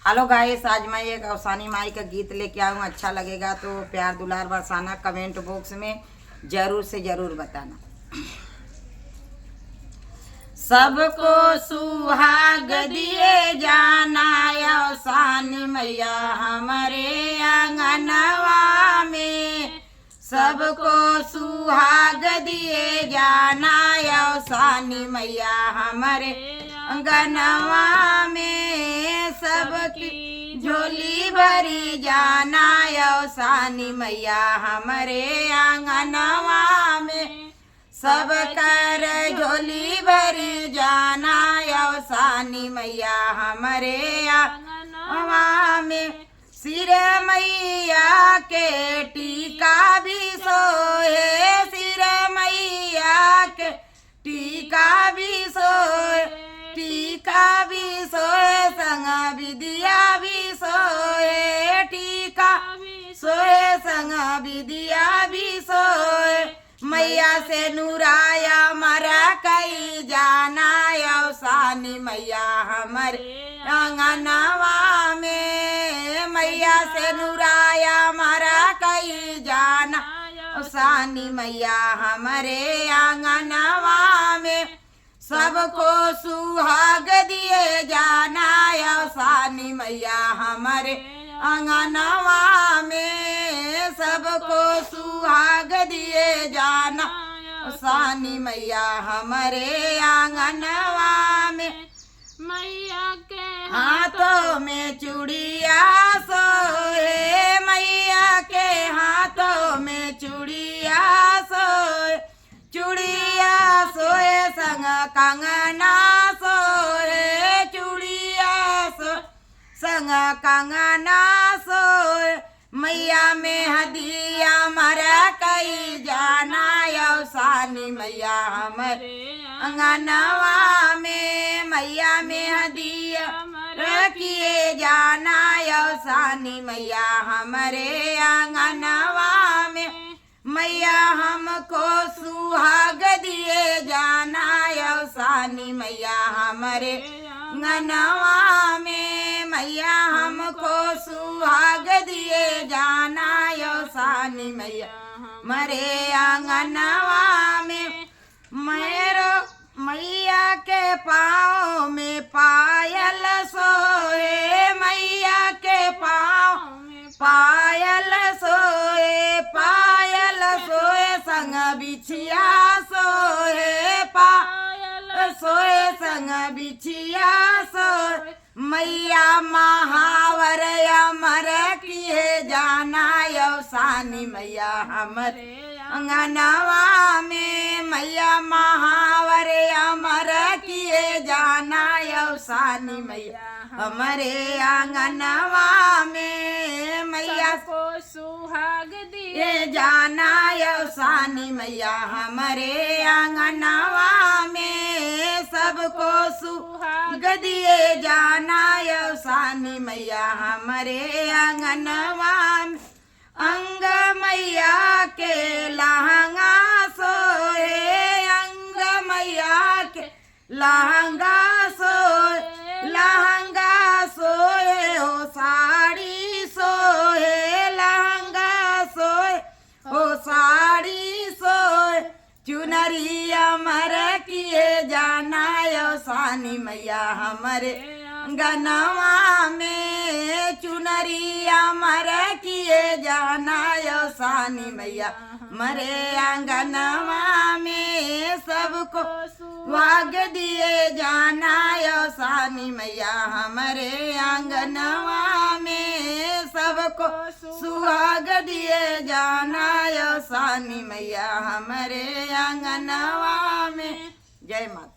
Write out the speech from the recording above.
Hello guys, आज मैं एक अवसानी माई का गीत लेके आऊँ। अच्छा लगेगा तो प्यार दुलार बरसाना, कमेंट बॉक्स में जरूर से जरूर बताना। सबको सुहाग दिए जाना अवसानी मैया हमारे आंगनवा में। सबको सुहाग दिए जाना अवसानी मैया हमारे आंगनवा में। सबकी झोली भरी जाना अवसानी मैया हमारे आंगनवा में। सब कर झोली भरी जाना अवसानी मैया हमारे आंगनवा में। सिर मैया के टीका भी सोए, सिर मैया के टीका भी सोए, टीका भी सोए, संग विदिया भी सोए, टीका सोए, संग विदिया भी सोए। मैया से नूराया मरा कई जाना अवसानी मैया हमारे आंगनवा में। मैया से नूराया मरा कई जाना अवसानी मैया हमारे आंगनवा में। सबको सुहाग दिए जाना अवसानी मैया हमारे आंगनवा में। सबको सुहाग दिए जाना अवसानी मैया हमारे आंगनवा में। मैया के हाथों में चूड़िया सोए, मैया के हाथों में चूड़िया सोए, चूड़िया सोए, संग कंगना सोए, चूड़िया सोए, संग कंगना सोए। मैया में हदिया मरा कई जाना अवसानी मैया हमारे आंगनवा में। मैया में हदिया रखिए जाना अवसानी मैया हमारे आंगनवा में। मैया हमको सुहाग दिए जाना अवसानी मैया हमारे आंगनवा में। मैया हमको सुहाग दिए जाना अवसानी मैया हमारे आंगनवा में। मैया के पाँव में पायल सोए, मैया के पाँव में पायल सोए, पायल सोए, संग बिछिया सोए, पायल सोए, संग बिछिया सोए। मैया महावर अमर किए जाना अवसानी मैया हमारे आंगनवा में। मैया महावर अमर किए जाना अवसानी मैया हमारे आंगनवा में। मैया को सुहाग दिए ये जाना अवसानी मैया हमारे आंगनवा में। सबको सुहाग दिए जाना अवसानी मैया हमारे आंगनवा में। अंग मैया के लहंगा सोए, अंग मैया के लहंगा सोए, लहंगा सोए, हो साड़ी सोए, लहंगा सोए, हो साड़ी सोए। चुनरी अमर किए जाना अवसानी मैया हमारे आंगनवा में। चुनरी अमर किए जाना अवसानी मैया हमारे आंगनवा में। सबको सुहाग दिए जाना अवसानी मैया हमारे आंगनवा में। सबको सुहाग दिए जाना अवसानी मैया हमारे आंगनवा में। जय माता।